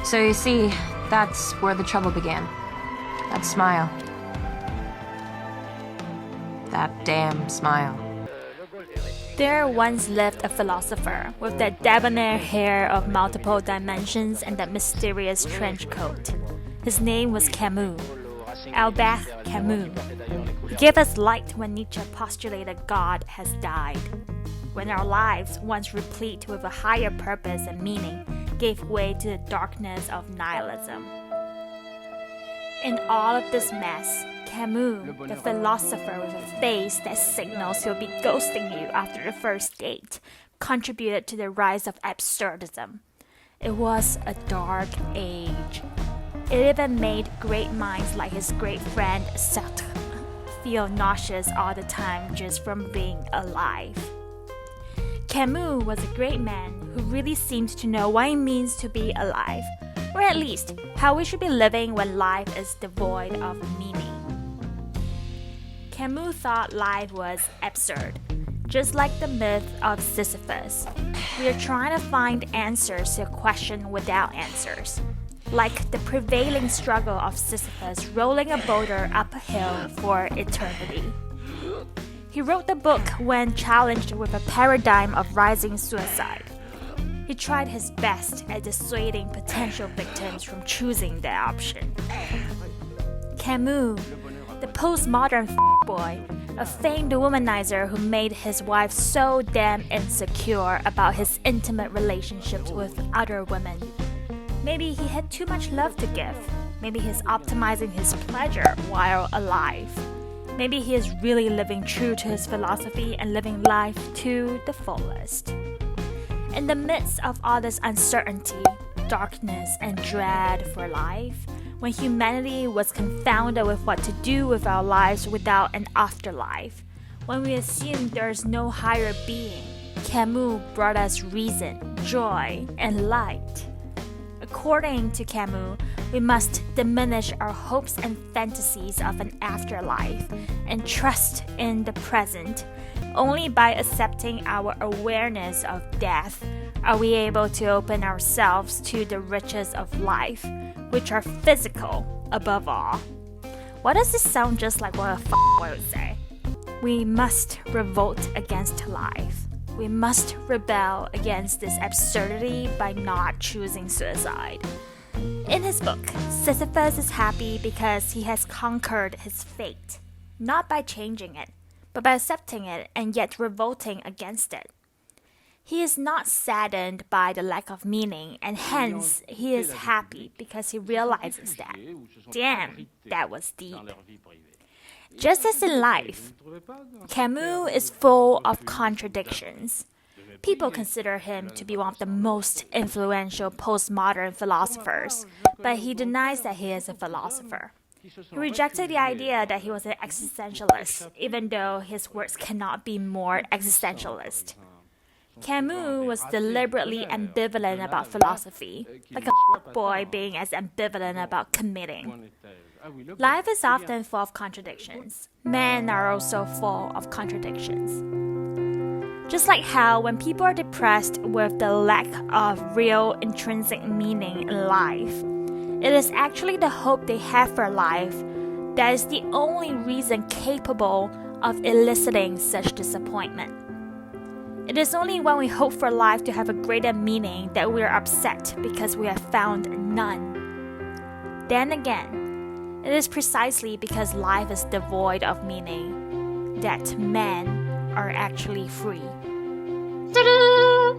So you see, that's where the trouble began. That smile. That damn smile. There once lived a philosopher with that debonair hair of multiple dimensions and that mysterious trench coat. His name was Camus. Albert Camus. He gave us light when Nietzsche postulated God has died. When our lives, once replete with a higher purpose and meaning, gave way to the darkness of nihilism. In all of this mess, Camus, the philosopher with a face that signals he'll be ghosting you after the first date, contributed to the rise of absurdism. It was a dark age. It even made great minds like his great friend Sartre feel nauseous all the time just from being alive. Camus was a great man who really seemed to know what it means to be alive, or at least how we should be living when life is devoid of meaning. Camus thought life was absurd, just like the myth of Sisyphus. We are trying to find answers to a question without answers, like the prevailing struggle of Sisyphus rolling a boulder up a hill for eternity. He wrote the book when challenged with a paradigm of rising suicide. He tried his best at dissuading potential victims from choosing that option. Camus, the postmodern fuckboi, a famed womanizer who made his wife so damn insecure about his intimate relationships with other women. Maybe he had too much love to give. Maybe he's optimizing his pleasure while alive. Maybe he is really living true to his philosophy and living life to the fullest. In the midst of all this uncertainty, darkness, and dread for life, when humanity was confounded with what to do with our lives without an afterlife, when we assumed there is no higher being, Camus brought us reason, joy, and light. According to Camus, we must diminish our hopes and fantasies of an afterlife and trust in the present. Only by accepting our awareness of death are we able to open ourselves to the riches of life, which are physical above all. Why does this sound just like what a f***boy would say? We must revolt against life. We must rebel against this absurdity by not choosing suicide. In his book, Sisyphus is happy because he has conquered his fate, not by changing it, but by accepting it and yet revolting against it. He is not saddened by the lack of meaning, and hence he is happy because he realizes that, damn, that was deep. Just as in life, Camus is full of contradictions. People consider him to be one of the most influential postmodern philosophers, but he denies that he is a philosopher. He rejected the idea that he was an existentialist, even though his works cannot be more existentialist. Camus was deliberately ambivalent about philosophy, like a boy being as ambivalent about committing. Life is often full of contradictions. Men are also full of contradictions. Just like how when people are depressed with the lack of real intrinsic meaning in life, it is actually the hope they have for life that is the only reason capable of eliciting such disappointment. It is only when we hope for life to have a greater meaning that we are upset because we have found none. Then again, it is precisely because life is devoid of meaning that men are actually free. Ta-da!